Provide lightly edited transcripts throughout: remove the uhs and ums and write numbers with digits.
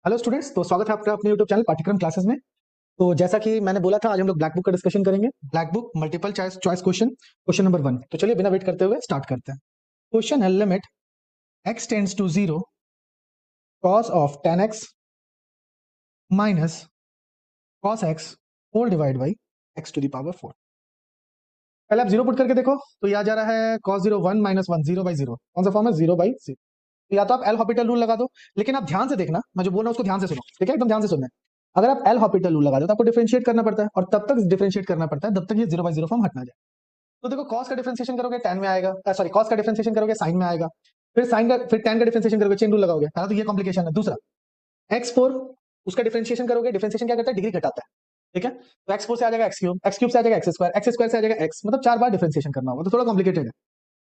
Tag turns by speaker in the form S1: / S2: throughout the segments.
S1: Hello students, तो स्वागत है आपका अपने यूट्यूब चैनल पाठ्यक्रम क्लासेस में। तो जैसा कि मैंने बोला था, आज हम लोग ब्लैक बुक का डिस्कशन करेंगे। Black book multiple choice choice question number 1। तो चलिए बिना वेट करते हुए स्टार्ट करते हैं। क्वेश्चन है, limit x tends to 0 cos of 10x minus cos x whole divide by x to the power 4। पहले आप जीरो पुट करके देखो, तो ये आ जा रहा है cos 0 1 माइनस 1 0 बाई 0। कौन सा फॉर्म है? 0 बाई 0। तो या तो आप एल हॉपिटल रूल लगा दो, लेकिन आप ध्यान से देखना, मैं जो बोल रहा हूँ उसको ध्यान से सुनो, ठीक है? एकदम ध्यान से सुनना है। अगर आप एल हॉपिटल रूल लगा दो तो आपको डिफरेंशिएट करना पड़ता है, और तब तक डिफरेंशिएट करना पड़ता है जब तक ये 0 बाई 0 फॉर्म हट ना जाए। तो देखो, कॉस का डिफरेंशिएशन करोगे tan में आएगा, सॉरी कॉस का डिफरेंशिएशन करोगे साइन में आएगा, फिर साइन का, फिर tan का डिफरेंशिएशन करोगे, चेन रूल लगाओगे। पहला तो ये कॉम्प्लिकेशन है। दूसरा, x4 उसका डिफरेंशिएशन करोगे, डिफरेंशिएशन क्या करता है? डिग्री घटाता है, ठीक है? तो x4 से आ जाएगा x क्यूब से आ जाएगा x स्क्वायर से आ जाएगा x, मतलब 4 बार डिफरेंशिएशन करना होगा, तो थोड़ा कॉम्प्लिकेटेड है।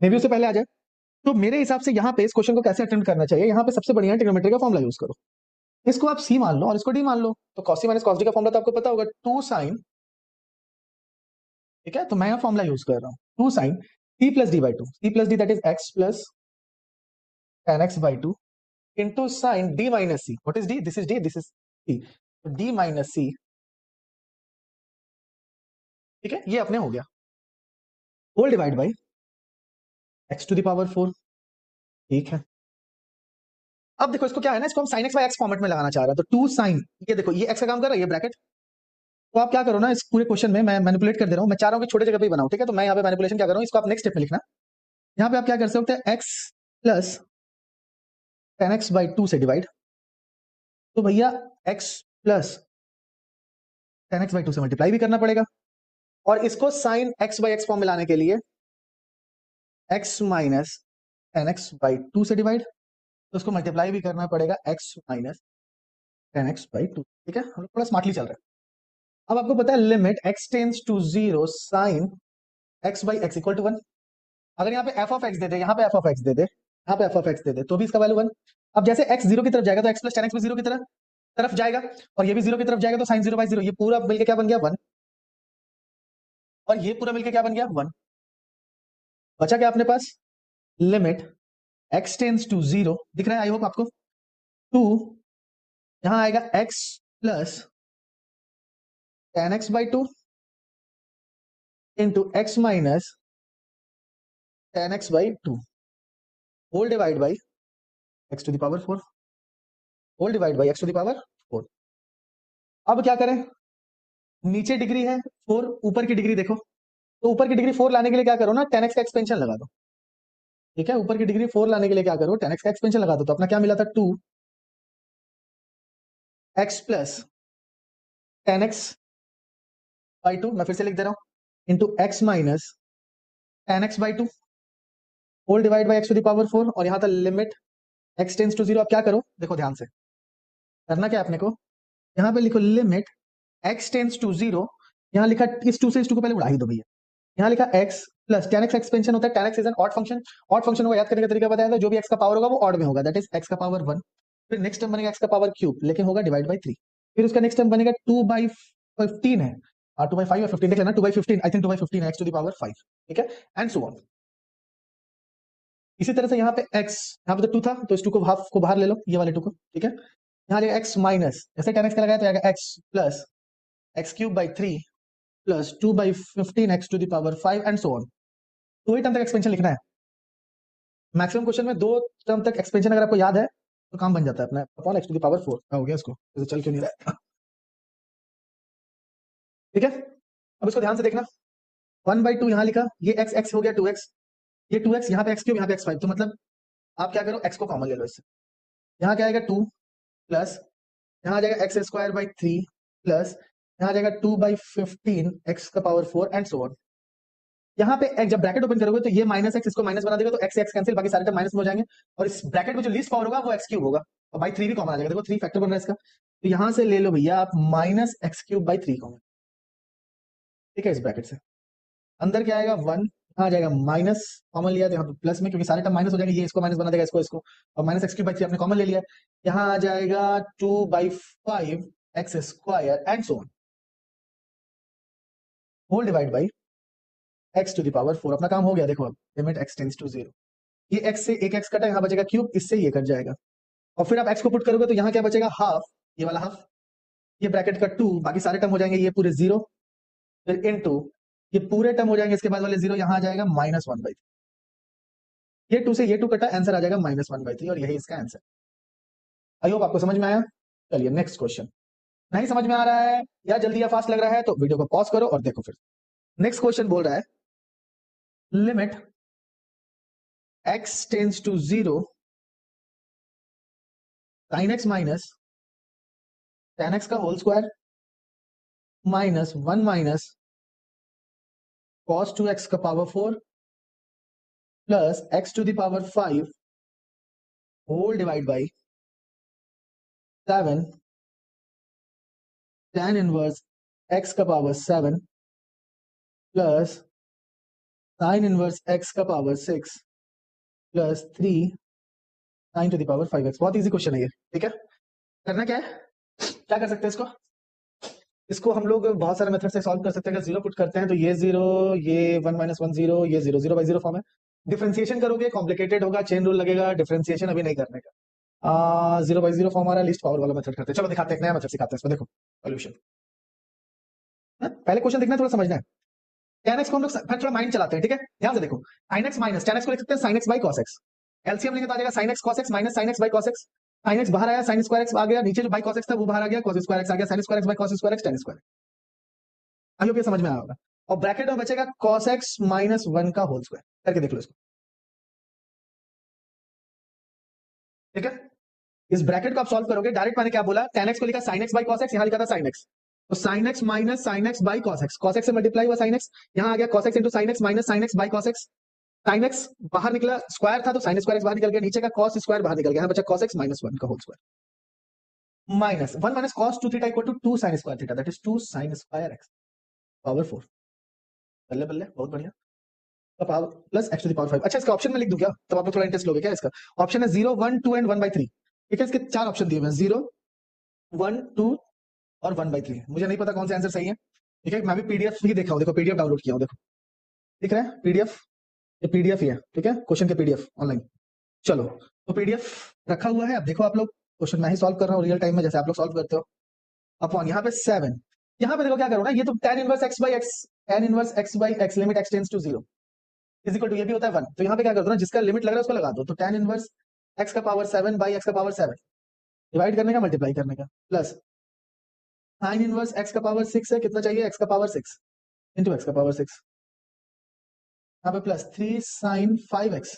S1: मे बी उससे पहले आ जाए। तो मेरे हिसाब से यहाँ पे इस क्वेश्चन को कैसे अटेम्प्ट करना चाहिए, यहाँ पे सबसे बढ़िया ट्रिग्नोमेट्री का फॉर्मुला यूज करो। इसको आप c मान लो और इसको d मान लो, तो cos c minus cos d का फॉर्मुला तो आपको पता होगा, 2 sin, ठीक है? तो मैं यहाँ फॉर्मुला यूज कर रहा हूँ, 2 sin c plus D by two, C plus D that is x plus tan x by two into sine d minus c। What is d? This is d, this is c, तो d minus c, ठीक है? ये अपने हो गया, whole divide by x to the power 4, ठीक है? अब देखो, इसको क्या है ना, इसको हम sin x by x format में लगाना चाह रहे हैं, तो 2 sin, ये देखो ये x का काम कर रहा है, ये ब्रैकेट। तो आप क्या करो ना, इस पूरे क्वेश्चन में मैं मैनिपुलेट कर दे रहा हूँ, मैं चाह रहा हूँ कि छोटे जगह पे ही बनाऊं, ठीक है? तो मैं यहाँ पे मैनिपुलेशन क्या कर रहा हूँ, इसको आप नेक्स्ट स्टेप में लिखना। यहाँ पे आप क्या कर सकते हैं, x plus tan x by to से डिवाइड, तो भैया x plus tan x by to से मल्टीप्लाई भी करना पड़ेगा, और इसको sin x by x form में लाने के लिए x minus tan x by to से डिवाइड, तो उसको मल्टीप्लाई भी करना पड़ेगा x minus tan x by to, ठीक है? हम लोग थोड़ा स्मार्टली चल रहे हैं। अब आपको पता है, limit x tends to 0 sin x by x equal to 1। अगर यहाँ पे f ऑफ x दे दे, यहाँ पे f ऑफ x दे दे, यहाँ पे f ऑफ x दे दे, तो भी इसका वैल्यू 1। अब जैसे x 0 की तरफ जाएगा तो x प्लस tan x भी 0 की तरफ तरफ जाएगा, और ये भी 0 की तरफ जाएगा, तो साइन 0 बाई 0, ये पूरा मिलके क्या बन गया? 1। और ये पूरा मिलके क्या बन गया? 1। बचा क्या अपने पास? लिमिट x टेंड्स टू 0, दिख रहा है आई होप आपको, टू, यहाँ आएगा x plus tan x by two into x minus tan x by two whole divide by x to the power 4, whole divide by x to the power 4। अब क्या करें? नीचे डिग्री है 4, ऊपर की डिग्री देखो, तो ऊपर की डिग्री 4 लाने के लिए क्या करो ना, 10x का एक्सपेंशन लगा दो, ठीक है? ऊपर की डिग्री 4 लाने के लिए क्या करो, 10x का एक्सपेंशन लगा दो। तो अपना क्या मिला था? 2x plus 10x by to, मैं फिर से लिख दे रहा हूं, into x minus 10x by two whole divide by x to the power 4। और यहां था लिमिट x टेंस टू 0। अब क्या करो, देखो ध्यान से करना क्या है अपने को, यहां पे लिखो लिमिट x टेंस टू 0, यहां लिखा इस 2 से इस 2 को पहले उड़ा ही दो भैया। यहाँ लिखा x plus tan x expansion होता है, tan x is an odd function. Odd function को याद करने का तरीका बताया था, जो भी x का पावर होगा वो ऑड में होगा, दैट इज x का पावर 1। फिर नेक्स्ट टर्म बनेगा x का पावर क्यूब, लेकिन होगा डिवाइड बाई 3। फिर उसका नेक्स्ट टर्म बनेगा 2/15 है, 2/5 या 15 देख लेना, 2/15, आई थिंक 2/15 है, x टू द पावर 5, ठीक है? And so on. इसी तरह से यहाँ पे x, यहाँ पे तो 2 था, तो इस 2 को हाफ को बाहर ले लो, ये वाले 2 को, ठीक है? यहाँ लेगा x माइनस, जैसे tan x का लगाया तो आएगा x plus x cube by 3 plus 2/15 x to the power 5 and so on. तो वही टर्म तक एक्सपेंशन लिखना है। मैक्सिमम क्वेश्चन में 2 टर्म तक एक्सपेंशन अगर आपको याद है तो काम बन जाता है अपना, upon x to the power 4 हो गया। इसको तो चल क्यों नहीं रहा है? ठीक है? अब इसको ध्यान से देखना, 1/2 यहाँ लिखा, ये x x हो गया 2x, ये 2x, यहाँ पे x क्यूब, यहाँ पे x5, तो मतलब आप क्या करो, x को कॉमन ले लो इससे। यहाँ क्या आएगा 2 प्लस, यहाँ आ जाएगा एक्स स्क्वायर बाई 3 प्लस, यहाँ आ जाएगा 2/15 x का पावर 4 एंड सो ऑन। यहाँ पे x, जब ब्रैकेट ओपन करोगे तो ये माइनस x इसको माइनस बना देगा, तो x कैंसिल, बाकी सारे टर्म माइनस में हो जाएंगे, और इस ब्रैकेट में जो लीस्ट पावर होगा वो x क्यूब होगा, और बाई 3 भी कॉमन आ जाएगा। देखो 3 फैक्टर बन रहा है इसका, तो यहां से ले लो भैया आप minus x cube by 3 common, ठीक है? इस ब्रैकेट से अंदर क्या आएगा 1, यहाँ आ जाएगा माइनस, कॉमन लिया तो यहाँ पे प्लस में, क्योंकि सारे टर्म माइनस हो जाएंगे, ये इसको माइनस बना देगा, इसको इसको, और माइनस एक्स क्यूब बाई 3 आपने कॉमन ले लिया, यहाँ आ जाएगा 2/5 x square and so on, whole divide by x to the power 4। अपना काम हो गया। देखो अब लिमिट x टेंड्स टू 0, ये x से एक x कटा, यहाँ बचेगा क्यूब, इससे ये कट जाएगा, और फिर आप एक्स को पुट करोगे तो यहाँ क्या बचेगा, हाफ, ये वाला हाफ, ये ब्रैकेट का 2, बाकी सारे टर्म हो जाएंगे ये पूरे 0, फिर इनटू ये पूरे टर्म हो जाएंगे, इसके बाद वाले 0 यहाँ आ जाएगा -1/3। ये 2 से ये 2 कटा, आंसर आ जाएगा -1/3 और यही इसका आंसर। आई होप आपको समझ में आया। चलिए नेक्स्ट क्वेश्चन। नहीं समझ में आ रहा है या जल्दी या फास्ट लग रहा है तो वीडियो को पॉज करो और देखो फिर। नेक्स्ट क्वेश्चन बोल रहा है limit x tends to 0 sin x minus tan x का whole square minus 1 minus cos 2x का power 4 plus x to the power 5 whole divide by 7 tan inverse x का power 7 plus sin inverse x का power 6 plus 3 sin to the power 5x। बहुत easy question है ये, ठीक है। करना क्या है, क्या कर सकते हैं इसको हम लोग बहुत सारे मेथड से सॉल्व कर सकते हैं। अगर 0 पुट करते हैं तो ये 0, ये 1 - 1 0, ये 0, 0/0 फॉर्म है। डिफरेंशिएशन करोगे कॉम्प्लिकेटेड होगा, चेन रूल लगेगा, डिफरेंशिएशन अभी नहीं करने का। 0/0 फॉर्म आ रहा है, लिस्ट पावर वाला मेथड करते हैं। चलो दिखाते हैं, एक नया मेथड सिखाते हैं इसको। देखो सॉल्यूशन, पहले क्वेश्चन देखना है, थोड़ा समझना है। tan x को हम लोग थोड़ा माइंड चलाते हैं, ठीक है। ध्यान से देखो, sin x minus tan x को लिख सकते हैं sin x by cos x। LCM लेंगे तो आ जाएगा sin x cos x minus sin x by cos x। sin x बाहर आया, sin स्क्वायर x आ गया, नीचे जो by cos x था वो बाहर आ गया, cos स्क्वायर x आ गया, sin square x by cos square x tan square. I hope ये समझ में आया होगा। और ब्रैकेट में बचेगा cos x माइनस 1 का होल स्क्वायर। करके देख लो इसको, ठीक है। इस ब्रैकेट को आप सॉल्व करोगे, डायरेक्ट मैंने क्या बोला, tan x को लिखा sin x by cos x, यहां लिखा था sin x, तो sin x minus sin x by cos x, cos x से मल्टीप्लाई हुआ sin x, यहां आ गया cos x into sin x minus sin x by cos x। sin x बाहर निकला, स्क्वायर था तो sin स्क्वायर x बाहर निकल गया, नीचे का cos स्क्वायर बाहर निकल गया, यहां बचा cos x माइनस 1 का whole square minus 1 minus cos 2 theta equal to 2 sin square theta, that is 2 sin square x power 4। बल्ले बल्ले, बहुत बढ़िया। Power plus x to the power 5। अच्छा इसका ऑप्शन में लिख दूं क्या, तब आप लोग थोड़ा इंटरेस्ट लोगे क्या इसका। ऑप्शन है 0 1 2 एंड 1/3, ठीक है। इसके 4 ऑप्शन दिए हुए हैं, 0 1 2 और 1/3। मुझे नहीं पता कौन सा आंसर सही है, ठीक है। मैं भी पीडीएफ ही देखा हूं, देखो पीडीएफ डाउनलोड किया हूं, देखो दिख रहा है पीडीएफ, ये पीडीएफ ही है, ठीक है, क्वेश्चन के पीडीएफ ऑनलाइन। चलो तो पीडीएफ रखा हुआ है, अब देखो आप लोग, क्वेश्चन मैं ही सॉल्व कर रहा हूँ रियल टाइम में जैसे आप लोग सॉल्व करते हो। अपॉन यहाँ पे 7, यहाँ पे देखो क्या करो ना, ये तो tan inverse x by x, tan inverse x by x limit x tends to 0 is equal to, ये भी होता है 1, तो यहाँ पे क्या कर दो ना, जिसका लिमिट लग रहा है उसको लगा दो। तो tan इनवर्स x का पावर 7 by x का पावर 7 डिवाइड करने का, मल्टीप्लाई करने का, प्लस sin इनवर्स x का पावर 6 है, कितना चाहिए, x का पावर 6 इंटू x का पावर 6, यहाँ पे plus 3 sin 5x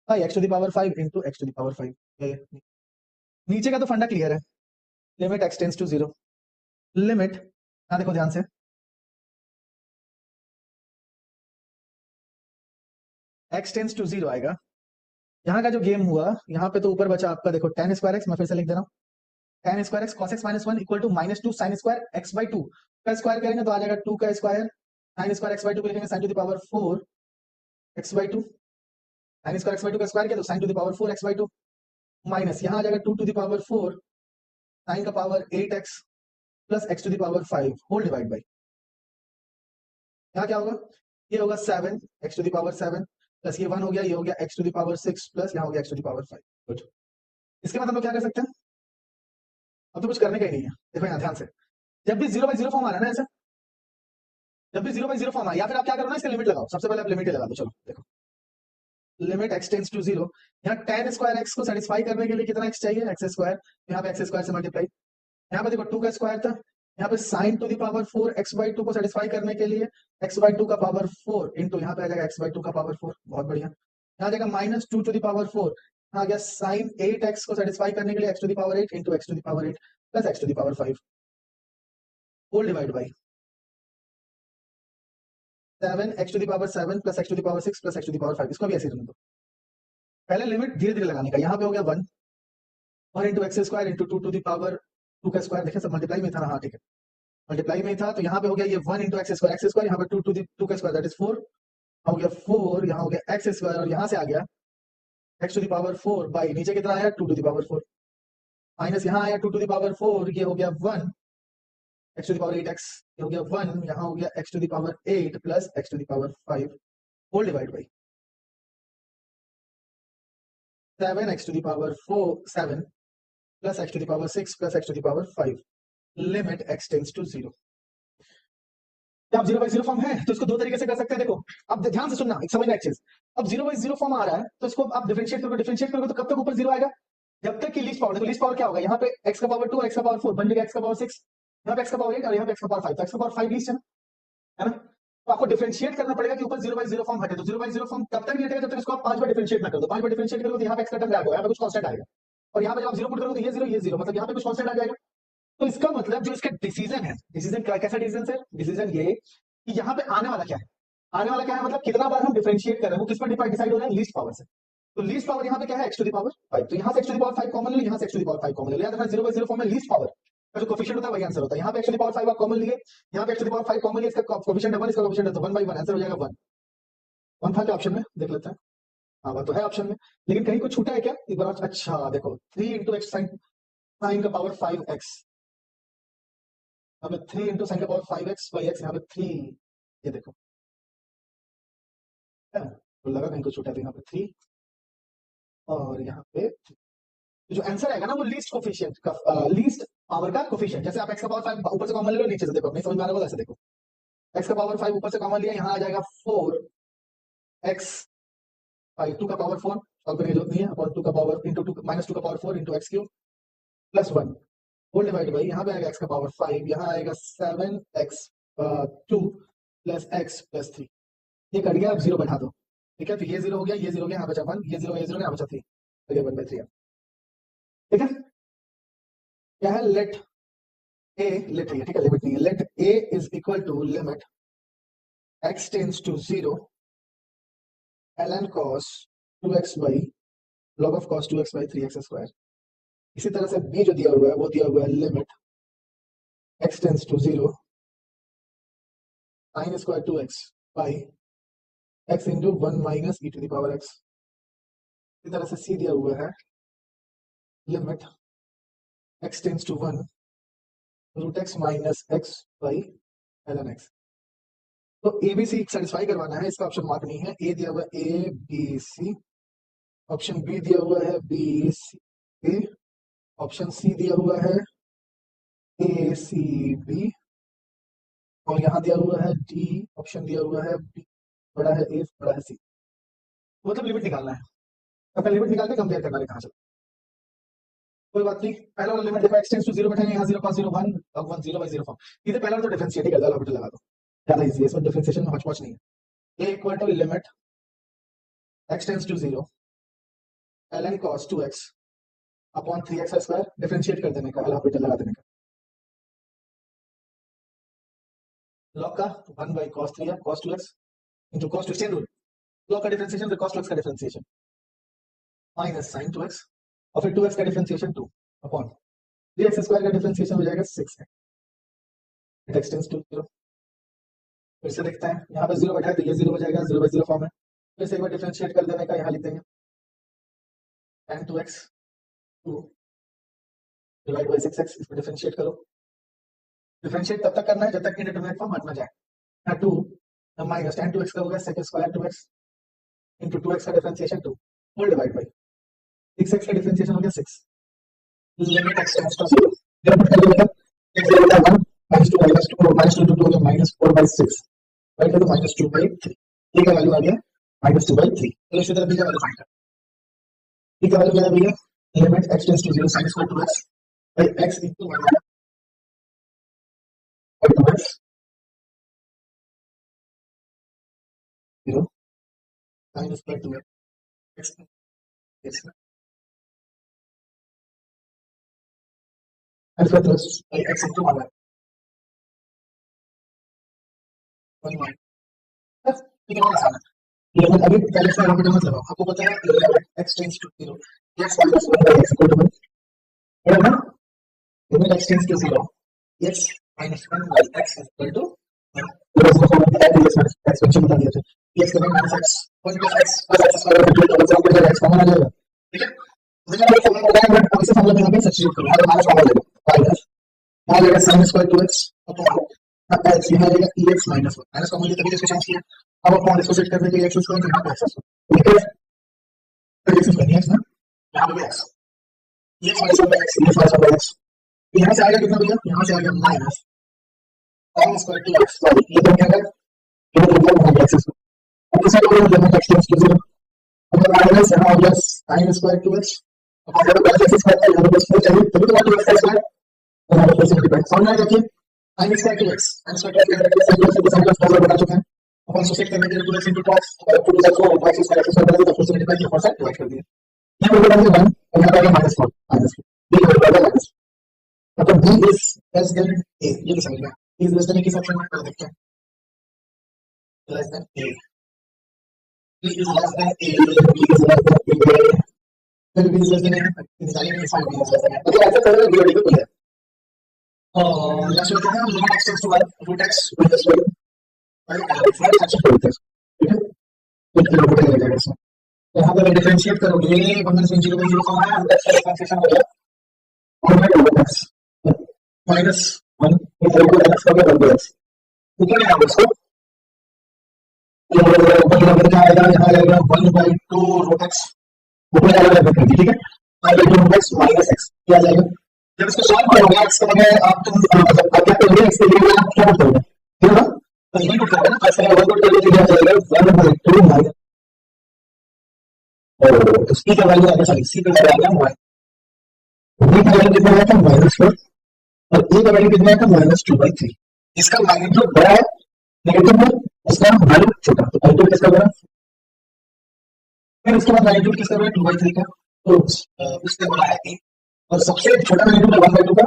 S1: by x to the power 5 into x to the power 5। नीचे का तो फंडा क्लियर है, limit x tends to 0, limit, यहाँ देखो ध्यान से, x टेंड्स टू 0 आएगा। यहाँ का जो गेम हुआ, यहाँ पे तो ऊपर बचा आपका, देखो tan स्क्वायर x, मैं फिर से लिख दे रहा हूँ, tan square x cos x minus 1 equal to -2 sin square x by 2 का स्क्वायर करेंगे तो आ जाएगा 2 का square, sin square x by 2 को लिखेंगे sin to the power 4 x by 2, sin square x by 2 का स्क्वायर किया तो sin to the power 4 x by 2, minus यहाँ आ जाएगा 2 टू द पावर 4 sin का power 8x plus x to the power 5 whole divide by, यहाँ क्या होगा, ये होगा 7 x to the power 7 plus ये 1 हो गया, ये हो गया x to the power 6 plus यहाँ हो गया x to the power 5। Good, इसके बाद हम लोग क्या कर सकते हैं, अब तो कुछ करने का ही नहीं है। देखो यहाँ ध्यान से, जब भी 0/0 फॉर्म आ रहा है ना ऐसा, जब भी 0/0 फॉर्म आ, या फिर आप क्या करो ना, इसका लिमिट लगाओ, सबसे पहले आप लिमिट ही लगा दो। चलो देखो, लिमिट x टेंड्स टू 0, यहाँ tan स्क्वायर x को सेटिस्फाई करने के लिए कितना x चाहिए, x स्क्वायर, यहाँ पे x स्क्वायर से मल्टीप्लाई, यहाँ पे देखो 2 का स्क्वायर था, यहाँ पे sin to the power 4 x by 2 को सेटिस्फाई करने के लिए x by 2 का पावर 4 इंटू यहाँ पे आ जाएगा x by 2 का पावर 4, बहुत बढ़िया। यहाँ आ जाएगा -2 टू द पावर 4, यहाँ आ गया sin 8x को सेटिस्फाई करने के लिए x to the power 8 into x to the power 8 plus x to the power 5 whole divide by 7 x to the power 7 plus x to the power 6 plus x to the power 5। इसको भी ऐसे ही रहने दो, पहले limit धीरे धीरे लगाने का। यहाँ पे हो गया 1 और into x square into 2 to the power 2 का स्क्वायर, देखिए सब मल्टीप्लाई में था ना, हाँ ठीक है, मल्टीप्लाई में था, तो यहाँ पे हो गया ये 1 इंटू एक्स स्क्वायर, यहाँ पे 2 टू द 2 का स्क्वायर दैट इज 4, हो गया 4, यहाँ हो गया एक्स स्क्वायर और यहाँ से आ गया x to the power 4 by, नीचे कितना आया 2 टू द पावर 4, माइनस यहाँ आया 2 टू द पावर 4, ये हो गया 1 x to the power 8x, ये हो गया 1, यहाँ हो गया x to the power 8 plus x to the power 5 whole divide by 7 x to the power 4 7 plus x to the power 6 plus x to the power 5 limit x tends to 0। जब आप 0/0 form है तो इसको दो तरीके से कर सकते हैं। देखो अब ध्यान से सुनना, एक समझना एक चीज। अब 0/0 फॉर्म आ रहा है तो इसको आप डिफरेंशिएट करोगे तो कब तक ऊपर 0 आएगा? जब तक कि लीस्ट पावर। देखो लीस्ट पावर क्या होगा, यहाँ पे x का पावर 2 और x का पावर 4 बन जाएगा x का पावर 6, यहाँ पे x का पावर 8 और यहाँ पे x का पावर 5, तो x का पावर 5 लीस्ट है ना? तो आपको डिफरेंशिएट करना पड़ेगा कि ऊपर 0/0 फॉर्म हटे। तो 0/0 फॉर्म तब तक नहीं हटेगा जब तक इसको आप 5 बार डिफरेंशिएट ना कर दो। 5 बार डिफरेंशिएट करोगे तो यहाँ पे x का टर्म आएगा, यहाँ पे कुछ कांस्टेंट आएगा, और यहाँ पे जब आप 0 पुट करोगे तो ये 0 मतलब यहाँ पे कुछ कांस्टेंट आ जाएगा। तो इसका मतलब जो इसका डिसीजन है, डिसीजन कैसा डिसीजन है? डिसीजन ये कि यहाँ पे आने वाला क्या है, आने वाला क्या है मतलब कितना बार हम डिफरेंशिएट कर रहे हैं वो किस पर डिसाइड हो रहा है? लीस्ट पावर से। तो लीस्ट पावर यहाँ पे क्या है? x to the power 5। तो यहाँ से x to the power 5 common ले लो, यहाँ से x to the power 5 common ले लो। याद रखना 0/0 फॉर्म में लीस्ट पावर का जो कोफिशिएंट होता है वही आंसर होता है। यहाँ पे x टू द पावर 5 आप कॉमन लिए, यहाँ पे x to the power 5 common लिए, इसका कोफिशिएंट 1, इसका कोफिशिएंट 1/1, आंसर हो जाएगा 1। 1 था क्या ऑप्शन में? देख लेते हैं। हाँ वो तो है ऑप्शन में, लेकिन कहीं कुछ छूटा है क्या एक बार? अच्छा देखो 3 into x sin का पावर 5x, यहाँ पे 3 into sin का पावर 5x by x, यहाँ पे 3, ये देखो तो लगा कहीं कुछ छूटा है, यहाँ पे 3 और यहाँ पे जो आंसर आएगा ना वो लीस्ट कोफिशिएंट का लीस्ट पावर का कोफिशिएंट। जैसे आप x का पावर 5 ऊपर से कॉमन ले लो, नीचे से देखो, नहीं समझ में आ रहा है ऐसे देखो, x का पावर 5 ऊपर से कॉमन लिया, यहाँ आ जाएगा 4x 2 का पावर 4 सॉल्व करने की जरूरत नहीं है, अपॉन 2 का पावर इंटू 2 माइनस 2 का power 4 into x cube plus 1 whole divide by, यहाँ पे आएगा x का पावर 5, यहाँ आएगा 7x 2 प्लस x प्लस 3, ये कट गया, अब 0 बैठा दो, ठीक है? तो ये 0 हो गया, ये 0 हो गया, यहाँ बचा 1, ये 0 यहाँ बचा 3, तो ये 1/3 है, ठीक है? क्या है? लेट a, लेट है, ठीक है, लिमिट नहीं है, let a is equal to limit x tends to 0 ln cos 2x by log of cos 2x by 3x square. इसी तरह से b जो दिया हुआ है वो दिया हुआ है limit x tends to 0 sin square 2x by x into 1 minus e to the power x। इसी तरह से c दिया हुआ है limit x tends to 1 root x minus x by ln x। तो ए बी सी सेटिस्फाई करवाना है, इसका ऑप्शन मार्क नहीं है, ए दिया हुआ है A B C, option B दिया हुआ है बी सी ए, ऑप्शन सी दिया हुआ है ए सी बी, और यहाँ दिया हुआ है डी, ऑप्शन दिया हुआ है बी बड़ा है ए बड़ा है सी। मतलब लिमिट निकालना है, अपना लिमिट निकाल के कंपेयर करना है कहाँ चला, कोई बात नहीं। पहला वाला लिमिट देखो x टेंड्स टू 0 बैठेंगे, यहाँ 0 cos 0 1 log 1 0/0 फॉर्म, इधर पहला तो डिफरेंशिएट ही कर दो, लॉजिक लगा दो, ज्यादा इजी है, इसमें डिफरेंशिएशन में हचपच नहीं है। a equal to limit x tends to 0 ln cos 2x upon 3x square, differentiate कर देने का, लॉजिक लगा देने का, log का 1 by cos 3 है, cos 2x into cos 2 chain rule, log का डिफरेंशिएशन फिर cos 2x का डिफरेंशिएशन माइनस sin 2x और फिर 2x का डिफरेंशिएशन 2 अपॉन 3x स्क्वायर का डिफरेंशिएशन हो जाएगा 6x, इट एक्सटेंड्स टू 0। फिर से देखते हैं, यहाँ पे 0 बैठा है तो ये 0 हो जाएगा, 0/0 फॉर्म है, फिर से एक बार डिफरेंशिएट कर देने का, यहाँ लिख देंगे tan 2x 2 divide by 6x, इसको डिफरेंशिएट करो, डिफरेंशिएट तब तक करना है जब तक इंडिटरमिनेट फॉर्म हट ना जाए, यहाँ 2 माइनस tan 2x का हो गया sec square 2x into 2x का differentiation 2 whole divide by 6x का डिफरेंशिएशन हो गया 6, लिमिट x टेंड्स टू 0, जब पुट कर देगा x 0 बटा 1 -2 -2 -2 हो गया -4/6, राइट है, तो -2/3, a का वैल्यू आ गया -2/3। तो इसी तरह b का वैल्यू फाइंड कर, b का वैल्यू क्या है भैया? Limit x tends to 0 sin square 2x by x into 1 by 2x 0 sin square 2x x and square 2x by x into 1 ठीक है, बहुत आसान है, लेकिन अभी पहले से यहाँ पे मत लगाओ, आपको पता है limit x tends to 0 x minus 1 by x equal to 1 है ना, limit x tends to 0 x minus 1 by x equal to 1, तो इसको फॉर्म दिया है, x minus x फंक्शन बता दिया था, x का minus x 1 plus x plus x square equal to 1 हो जाएगा, x कॉमन आ जाएगा, ठीक है? मुझे ये फॉर्मूला बताया, बट अब इसे फॉर्मूला में यहाँ पे सब्स्टिट्यूट करो, यहाँ माइनस कॉमन ले लो, माइनस आ जाएगा sin square 2x upon x, यहाँ आएगा ex minus 1, माइनस कॉमन ले तभी इसको चेंज किया, अब अपॉन इसको सेट करने के लिए x स्क्वायर यहाँ पे x स्क्वायर, ठीक है? तो x स्क्वायर नहीं है ना, यहाँ पे x ये माइनस वन बाई एक्स, ये माइनस वन बाई एक्स, यहाँ से आएगा कितना भैया, यहाँ से आएगा minus sine square two x, sorry ये तो क्या है, ये तो मतलब वन एक्स, अब इसे लोग limit x tends to zero, अब माइनस यहाँ आ गया साइन स्क्वायर टू एक्स, अब अगर प्लस एक्स स्क्वायर है, यहाँ प्लस 4 चाहिए, तभी तो 2 एक्स स्क्वायर, तो यहाँ प्लस मल्टीप्लाई, सामने आ देखिए sine square two x, sine square two x sine plus sine plus four बता चुके हैं, अपन सुसेट करने के लिए 2x into 2x, और 2 to 4 2x square x square तो 4 से मल्टीप्लाई किया 4 से डिवाइड कर दिया, यहाँ पर बड़ा 1 और यहाँ पर माइनस 4 माइनस 4 ये बड़ा माइनस, मतलब b is less than a, ये समझ में b is less than a किस ऑप्शन में कर देखते हैं, less than a, b is less than a, b is less than a, फिर b is less than a, निकालेंगे इस file b is less than a, मतलब ऐसा करेंगे b और d को क्लियर, और लास्ट होता है limit x tends to 1 root x minus 1 और x छोड़ देते हैं, ठीक है, कुछ किलोमीटर ले जाएगा इसमें, तो यहाँ पर डिफरेंशिएट करोगे 1 से 0 बाई 0 कौन है, x का डिफरेंशिएशन हो गया और मैं कर x minus 1 equal to x का बराबर x, ऊपर ले आओगे इसको, ये ऊपर बराबर क्या आएगा, यहाँ आएगा 1 बाई 2 रूट x, ऊपर आएगा बराबर, ठीक है, 1 by 2 root x minus x क्या आ जाएगा, जब इसको सॉल्व करोगे x का बजाय आप तुम क्या करोगे, x के लिए आप क्या करोगे, ठीक है ना, तो ये टूट जाएगा ना, x का वर्ग करके तो क्या जाएगा 1 बाई 2 माइनस, और c का वैल्यू आएगा, सॉरी c का वैल्यू आएगा 1, b का वैल्यू कितना आया था माइनस 4, और a का वैल्यू कितना आया था माइनस 2/3, इसका मैग्नीट्यूड बड़ा है नेगेटिव में, इसका वैल्यू छोटा, तो मैग्नीट्यूड किसका बड़ा, फिर उसके बाद मैग्नीट्यूड किसका बड़ा 2/3 का, तो उससे बड़ा है a, और सबसे छोटा मैग्नीट्यूड 1/2 का,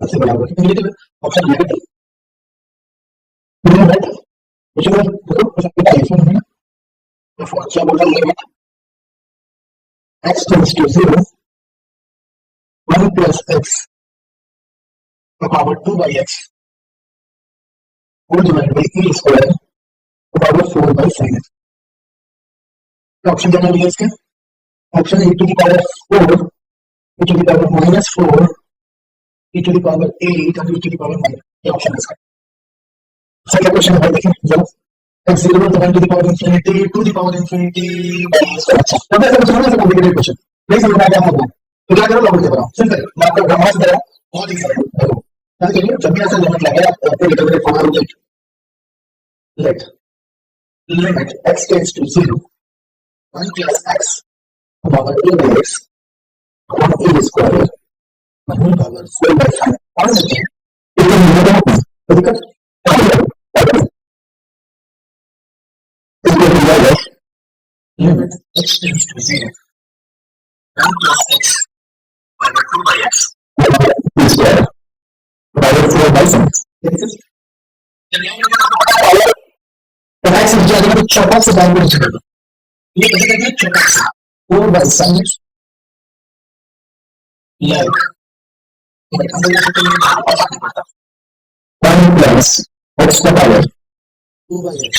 S1: सबसे बड़ा होगा, नेगेटिव ऑप्शन नेगेटिव, मुझे देखो कुछ आइसोन है, तो फॉर क्या बोल रहा है limit x tends to 0 1 plus x to power 2 by x whole divided by e square to power 4 by sin x, option क्या मिलेगा इसके, option e to the power 4 e to the power minus 4 e to the power 8 and e to the power 9, ये option है इसका, second question है देखिए जरा x 0 to 1 to the power infinity by square, अच्छा तो ऐसा कुछ नहीं है, कॉम्प्लिकेटेड क्वेश्चन नहीं समझ में आया आपको, तो क्या करो लॉग दे रहा हूं, सिंपल मैं आपको ग्रामर दे रहा हूं, बहुत ही सरल, देखो क्या करिए जब भी ऐसा लिमिट लगे आपको लिखोगे for let x tends to 0 1 plus x power 2 by x upon e square whole power 4 by 5, और देखिए इतना लिमिट है दिक्कत limit x tends to 0 1 plus x power 2 by x e square power 4 by 5, जब यहाँ पर आपको पता है तो x इस जगह पे छोटा सा वैल्यू नीचे कर दो, ये कैसे करते हैं, छोटा सा 4 by 5 like बट अंदर यहाँ पे ये आपको पता नहीं पड़ता 1 plus x का power 2 by x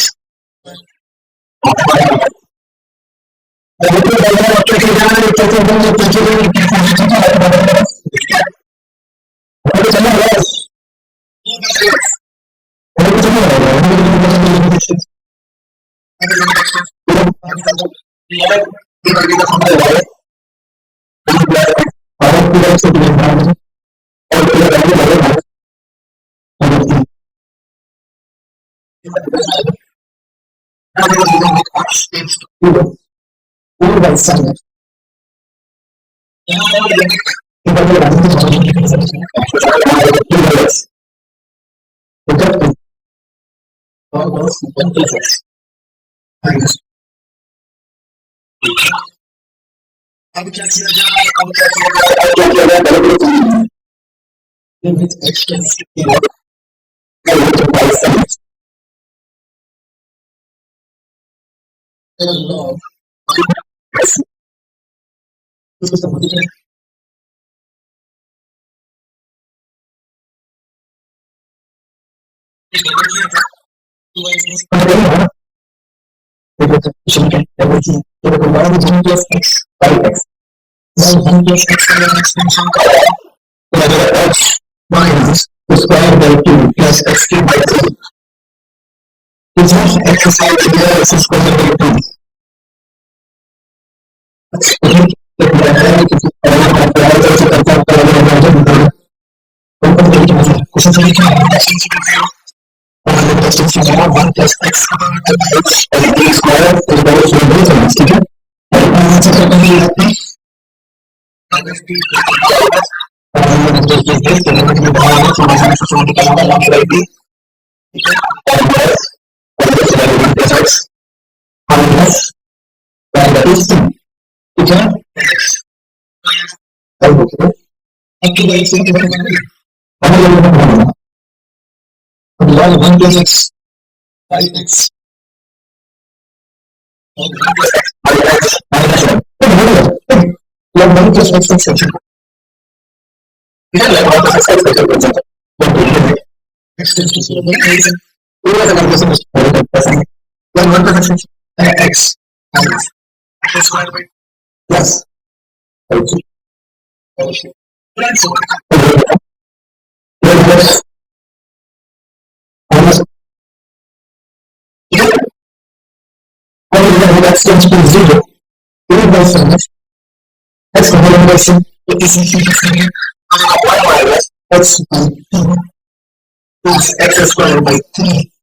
S1: Four by 7. अब क्या किया जाए, अब क्या किया जाए, limit x tends to 0 by 7 log x, इसको समझिए plus x by x, now 1 plus x का extension का तो लगेगा x minus square by 2 plus x cube by 3 is not exercise here x square by 2.
S2: essentially क्या है x into 0 x into 0 1 plus x square is equal to 4 base x ठीक है answer क्या करना है आपने minus t x square by 3